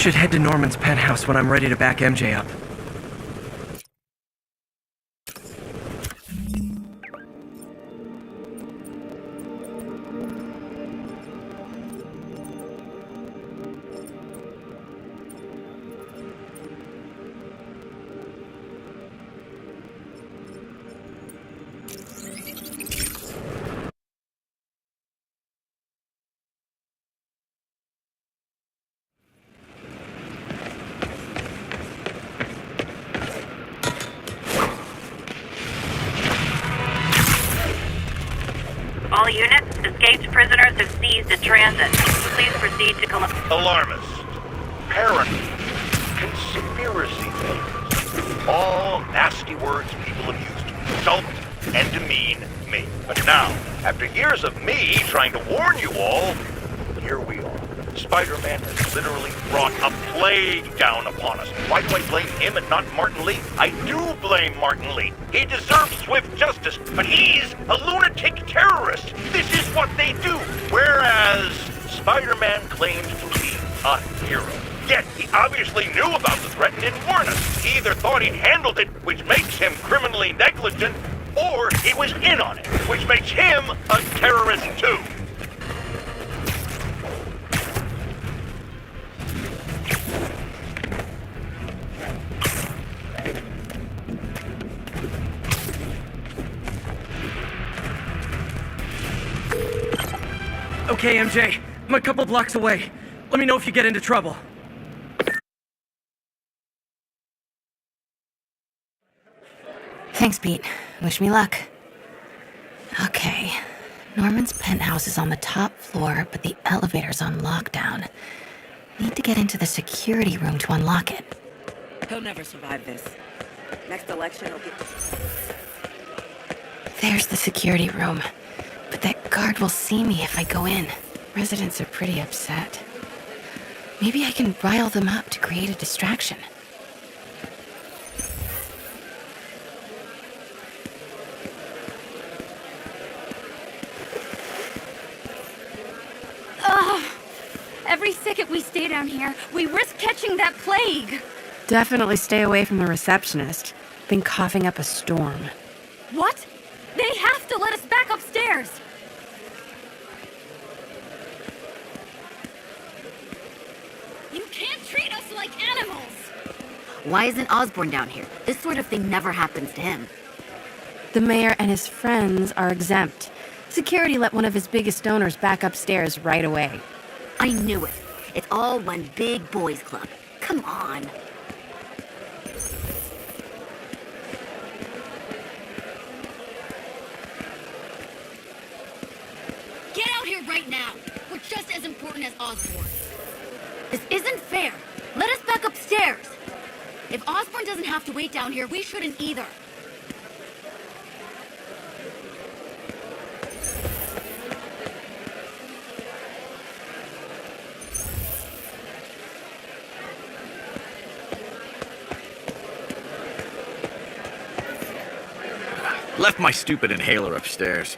Should head to Norman's penthouse when I'm ready to back MJ up. All units, escaped prisoners have seized a transit. Please proceed to collect. Alarmist, paranoid, conspiracy theories. All nasty words people have used to insult and demean me. But now, after years of me trying to warn you all, here we are. Spider-Man has literally brought a plague down upon us. Why do I blame him and not Martin Lee? I do blame Martin Lee. He deserves swift justice, but he's a lunatic terrorist. This is what they do. Whereas Spider-Man claims to be a hero. Yet he obviously knew about the threat and didn't warn us. He either thought he'd handled it, which makes him criminally negligent, or he was in on it, which makes him a terrorist too. Okay, MJ. I'm a couple blocks away. Let me know if you get into trouble. Thanks, Pete. Wish me luck. Okay. Norman's penthouse is on the top floor, but the elevator's on lockdown. Need to get into the security room to unlock it. He'll never survive this. Next election will be... There's the security room. But that guard will see me if I go in. Residents are pretty upset. Maybe I can rile them up to create a distraction. Every second we stay down here, we risk catching that plague. Definitely stay away from the receptionist. Been coughing up a storm. What? They have to let us back upstairs. You can't treat us like animals. Why isn't Osborn down here? This sort of thing never happens to him. The mayor and his friends are exempt. Security let one of his biggest donors back upstairs right away. I knew it. It's all one big boys club. Come on. Get out here right now. We're just as important as Osborn. This isn't fair. Let us back upstairs. If Osborn doesn't have to wait down here, we shouldn't either. Left my stupid inhaler upstairs.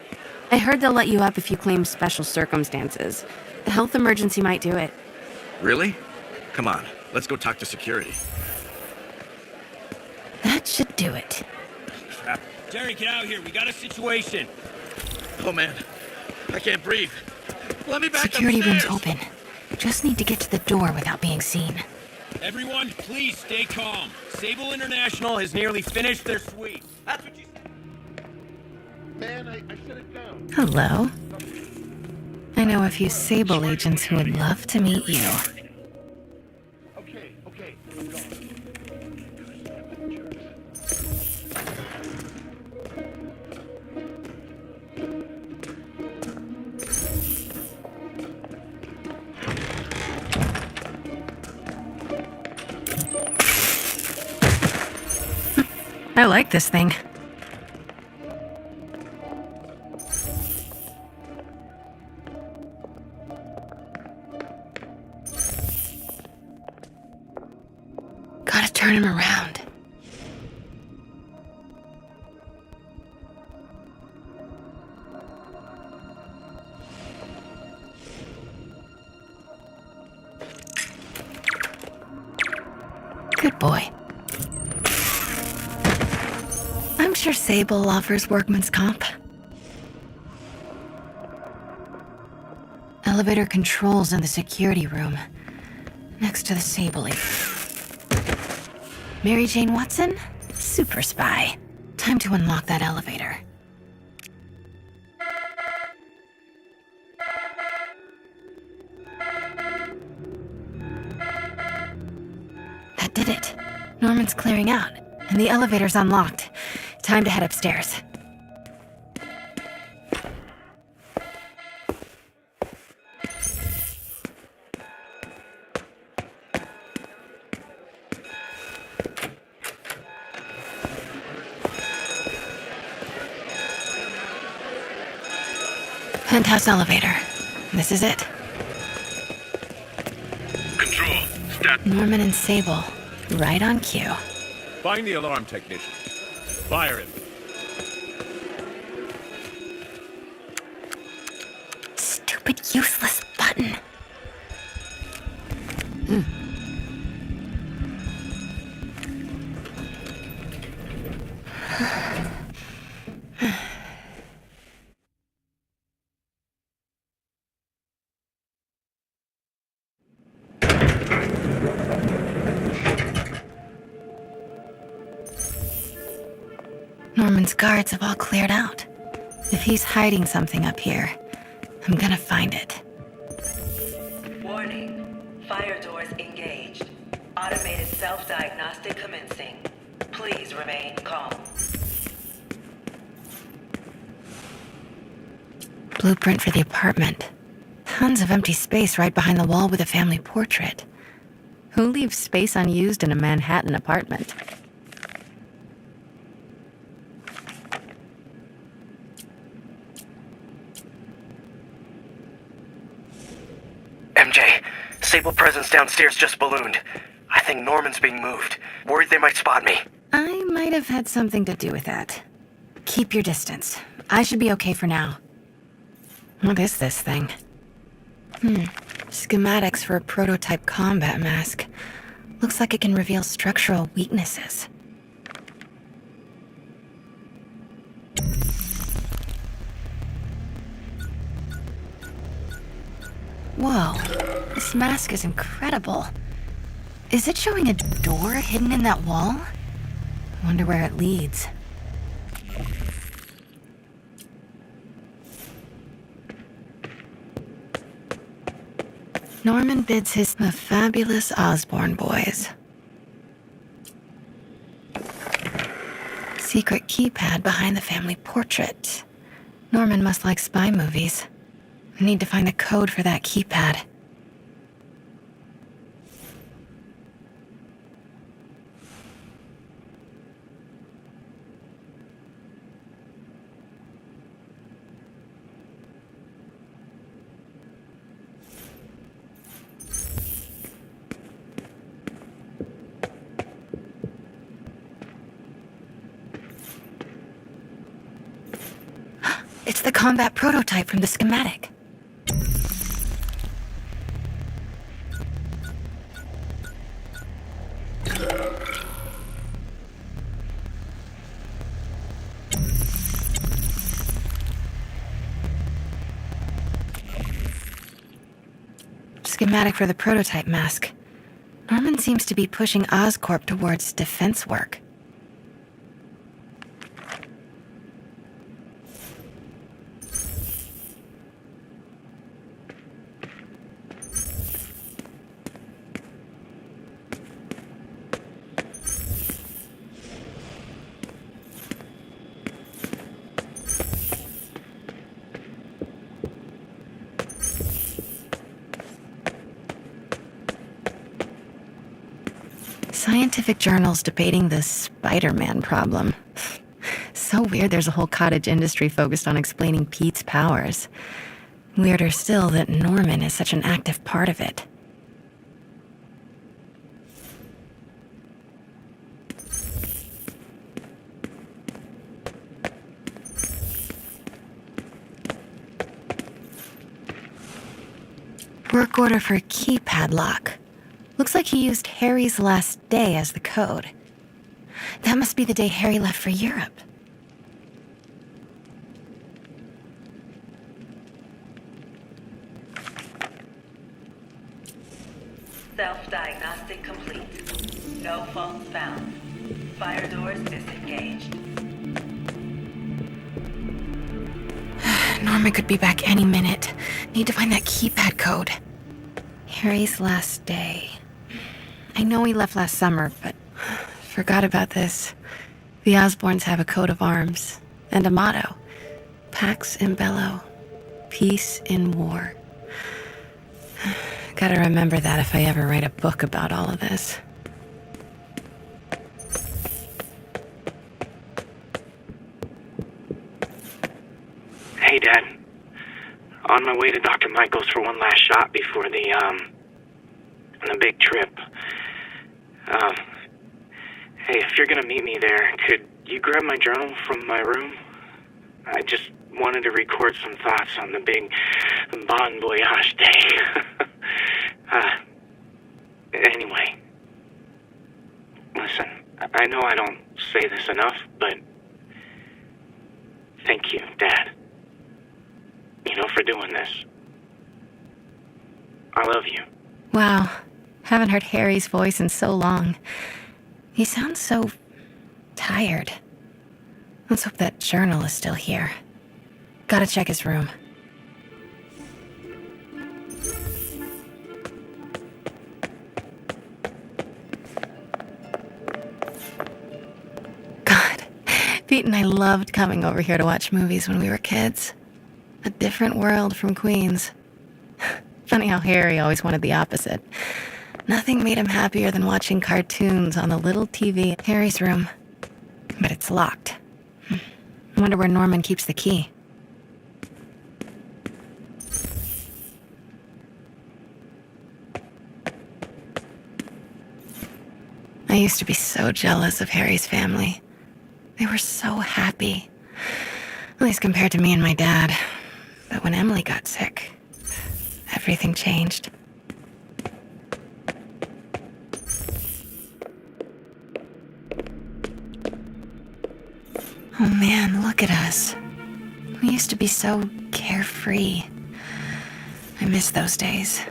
I heard they'll let you up if you claim special circumstances. The health emergency might do it. Really? Come on, let's go talk to security. That should do it. Crap. Jerry, get out here. We got a situation. Oh man, I can't breathe. Let me back Security room's upstairs. open. Just need to get to the door without being seen. Everyone, please stay calm. Sable International has nearly finished their sweep. That's what you said. Man, I shut it down. Hello. I know a few Sable agents who would love to meet you. Okay. I like this thing. Gotta turn him around. Good boy. I'm sure Sable offers workman's comp. Elevator controls in the security room, next to the Sable. Mary Jane Watson? Super spy. Time to unlock that elevator. That did it. Norman's clearing out, and the elevator's unlocked. Time to head upstairs. Penthouse elevator. This is it. Control, Norman and Sable. Right on cue. Find the alarm technician. Fire him. Stupid, useless button. Norman's guards have all cleared out. If he's hiding something up here, I'm gonna find it. Warning. Fire doors engaged. Automated self-diagnostic commencing. Please remain calm. Blueprint for the apartment. Tons of empty space right behind the wall with a family portrait. Who leaves space unused in a Manhattan apartment? MJ, Sable presence downstairs just ballooned. I think Norman's being moved. Worried they might spot me. I might have had something to do with that. Keep your distance. I should be okay for now. What is this thing? Schematics for a prototype combat mask. Looks like it can reveal structural weaknesses. Whoa, this mask is incredible. Is it showing a door hidden in that wall? Wonder where it leads. Norman bids his the fabulous Osborne boys. Secret keypad behind the family portrait. Norman must like spy movies. I need to find the code for that keypad. It's the combat prototype from the schematic. Schematic for the prototype mask. Norman seems to be pushing Oscorp towards defense work. Scientific journals debating the Spider-Man problem. So weird there's a whole cottage industry focused on explaining Pete's powers. Weirder still that Norman is such an active part of it. Work order for a keypad lock. Looks Looks like he used Harry's last day as the code. That must be the day Harry left for Europe. Self-diagnostic complete. No faults found. Fire doors disengaged. Norman could be back any minute. Need to find that keypad code. Harry's last day. I know he left last summer, but forgot about this. The Osborns have a coat of arms and a motto. Pax in bello. Peace in war. Gotta remember that if I ever write a book about all of this. Hey, Dad. On my way to Dr. Michael's for one last shot before the big trip. Hey, if you're gonna meet me there, could you grab my journal from my room? I just wanted to record some thoughts on the big Bon Voyage day. Anyway. Listen, I know I don't say this enough, but thank you, Dad. You know, for doing this. I love you. Wow. Haven't heard Harry's voice in so long. He sounds so tired. Let's hope that journal is still here. Gotta check his room. God, Pete and I loved coming over here to watch movies when we were kids. A different world from Queens. Funny how Harry always wanted the opposite. Nothing made him happier than watching cartoons on the little TV in Harry's room. But it's locked. I wonder where Norman keeps the key. I used to be so jealous of Harry's family. They were so happy. At least compared to me and my dad. But when Emily got sick, everything changed. Oh man, look at us. We used to be so carefree. I miss those days.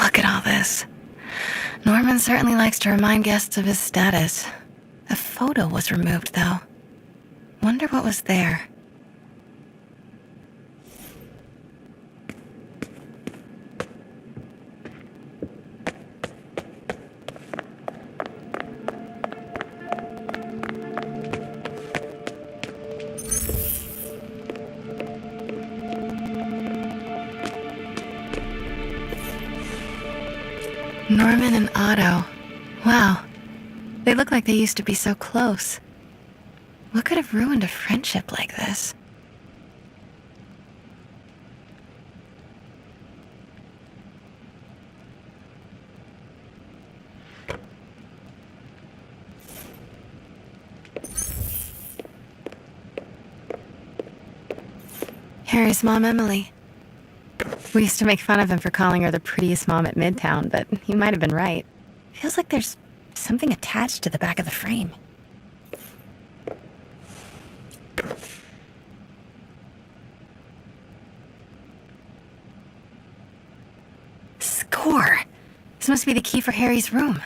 Look at all this. Norman certainly likes to remind guests of his status. A photo was removed, though. Wonder what was there. Norman and Otto. Wow. They look like they used to be so close. What could have ruined a friendship like this? Harry's mom, Emily. We used to make fun of him for calling her the prettiest mom at Midtown, but he might have been right. Feels like there's something attached to the back of the frame. Score! This must be the key for Harry's room.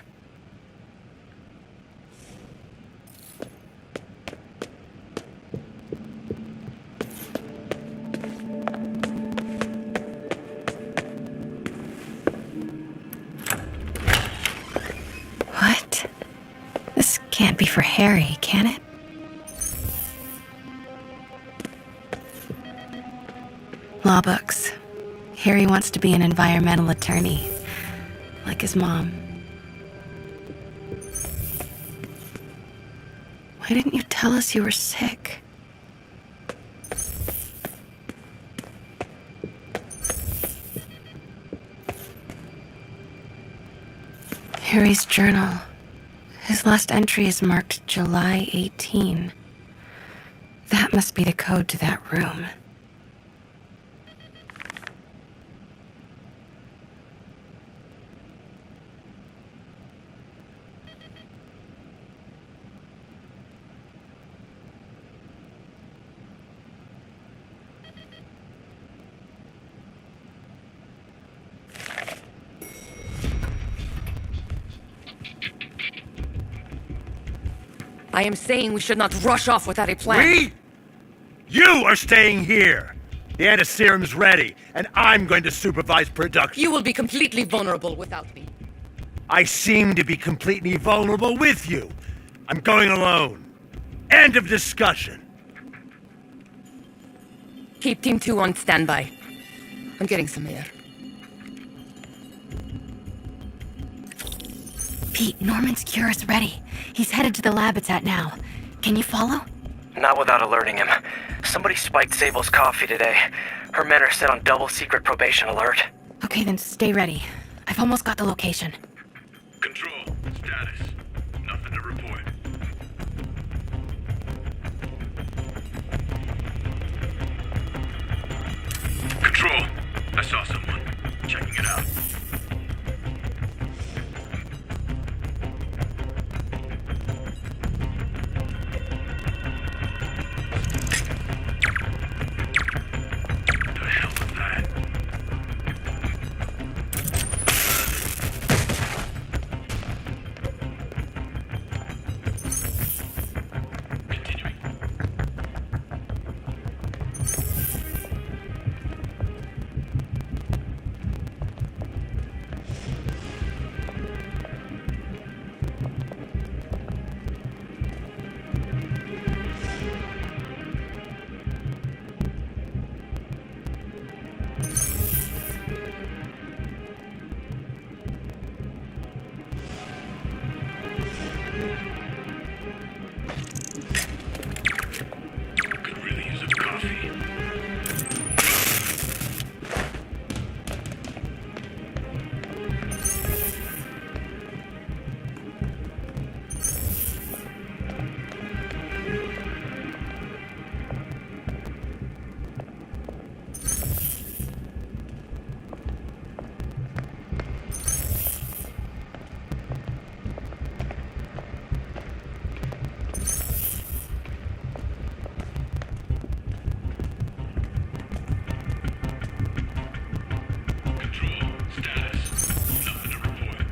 What? This can't be for Harry, can it? Law books. Harry wants to be an environmental attorney, like his mom. Why didn't you tell us you were sick? Harry's journal. His last entry is marked July 18. That must be the code to that room. I am saying we should not rush off without a plan. We? You are staying here. The antiserum's ready, and I'm going to supervise production. You will be completely vulnerable without me. I seem to be completely vulnerable with you. I'm going alone. End of discussion. Keep Team 2 on standby. I'm getting some air. Pete, Norman's cure is ready. He's headed to the lab it's at now. Can you follow? Not without alerting him. Somebody spiked Sable's coffee today. Her men are set on double secret probation alert. Okay, then stay ready. I've almost got the location. Control. Status. Nothing to report. Control. I saw someone. Checking it out. The hell was that? Continuing. Could really use a coffee. Control. Status. Nothing to report.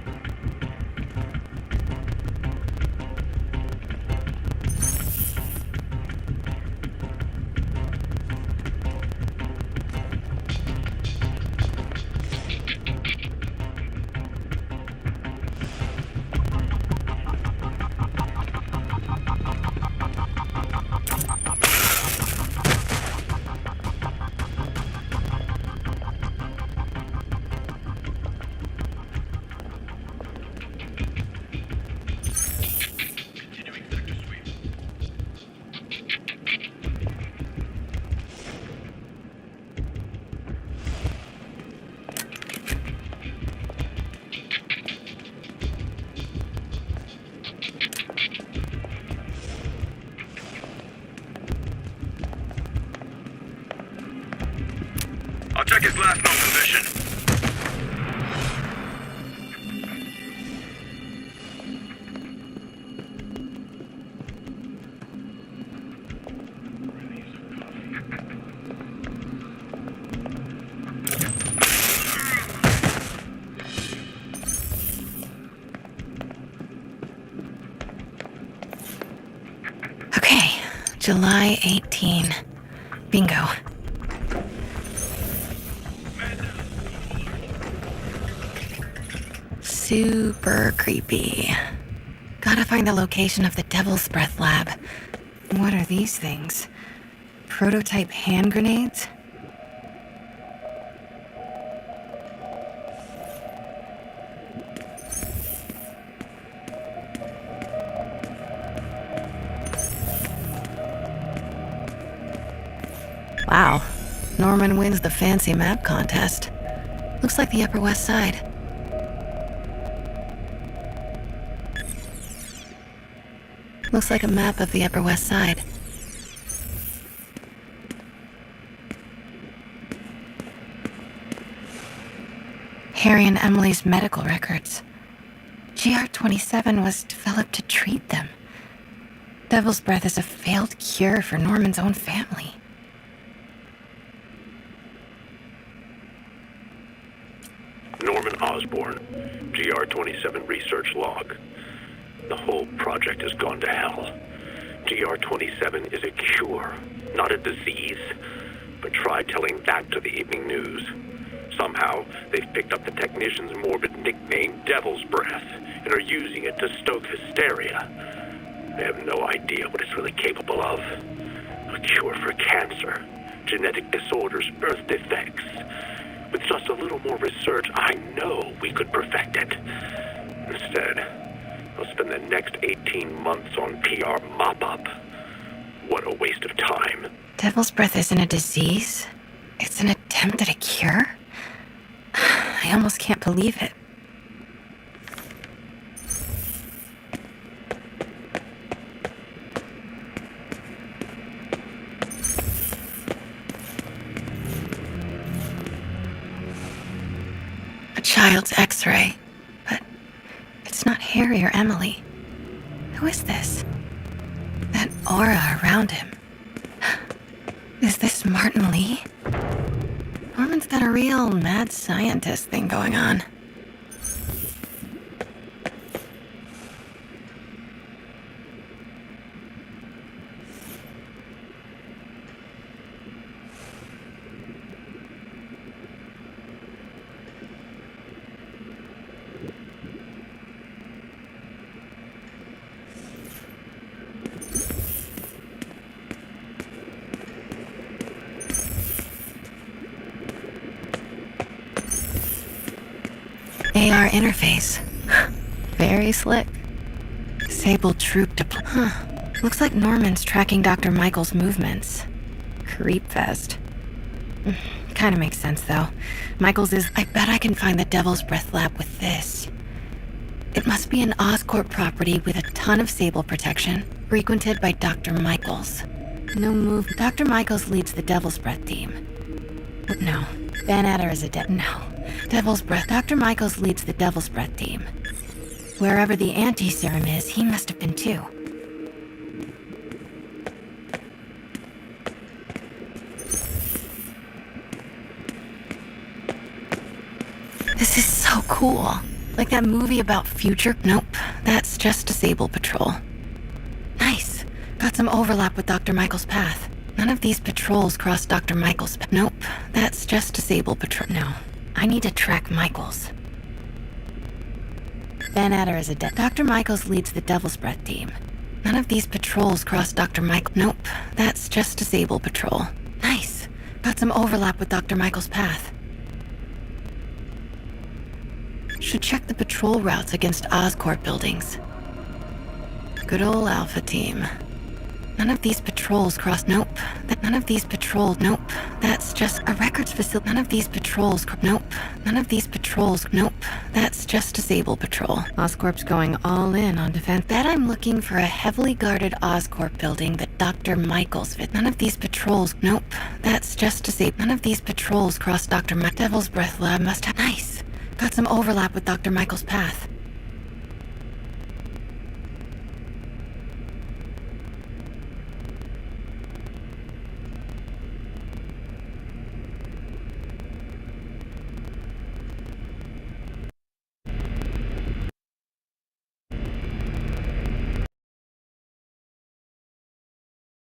Continuing sector sweep. I'll check his last known position. Okay, July 18. Bingo. Super creepy. Gotta find the location of the Devil's Breath lab. What are these things? Prototype hand grenades? Wow. Norman wins the fancy map contest. Looks like the Upper West Side. Looks like a map of the Upper West Side. Harry and Emily's medical records. GR27 was developed to treat them. Devil's Breath is a failed cure for Norman's own family. Norman Osborn, GR27 research log. The whole project has gone to hell. GR27 is a cure, not a disease. But try telling that to the evening news. Somehow, they've picked up the technician's morbid nickname, Devil's Breath, and are using it to stoke hysteria. They have no idea what it's really capable of. A cure for cancer, genetic disorders, birth defects. With just a little more research, I know we could perfect it. Instead, they'll spend the next 18 months on PR mop-up. What a waste of time. Devil's Breath isn't a disease. It's an attempt at a cure? I almost can't believe it. A child's X-ray. But it's not Harry or Emily. Who is this? That aura around him. Is this Martin Lee? Norman's got a real mad scientist thing going on. AR interface. Very slick. Disable troop deploy. Looks like Norman's tracking Dr. Michael's movements. Creepfest. Kinda makes sense, though. Michael's is... I bet I can find the Devil's Breath lab with this. It must be an Oscorp property with a ton of Sable protection, frequented by Dr. Michaels. No move. Dr. Michaels leads the Devil's Breath team. No. Van Adder is a No. Devil's Breath. Dr. Michaels leads the Devil's Breath team. Wherever the anti-serum is, he must have been too. This is so cool. Like that movie about future... Nope, that's just a Sable patrol. Nice. Got some overlap with Dr. Michaels' path. None of these patrols cross Dr. Michaels' path. Nope, that's just a Sable patrol. No, I need to track Michaels. Van Adder is a Dr. Michaels leads the Devil's Breath team. None of these patrols cross Dr. Mike. Nope, that's just a Sable patrol. Nice. Got some overlap with Dr. Michaels' path. Should check the patrol routes against Oscorp buildings. Good old Alpha team. None of these patrols cross... Nope. None of these patrols... Nope. That's just a records facility. None of these patrols... Nope. None of these patrols... Nope. That's just a Sable patrol. Oscorp's going all in on defense. Bet I'm looking for a heavily guarded Oscorp building that Dr. Michaels fit. None of these patrols... Nope. That's just a Sable... None of these patrols cross Dr. Devil's Breath lab must have... Nice. Got some overlap with Dr. Michaels' path.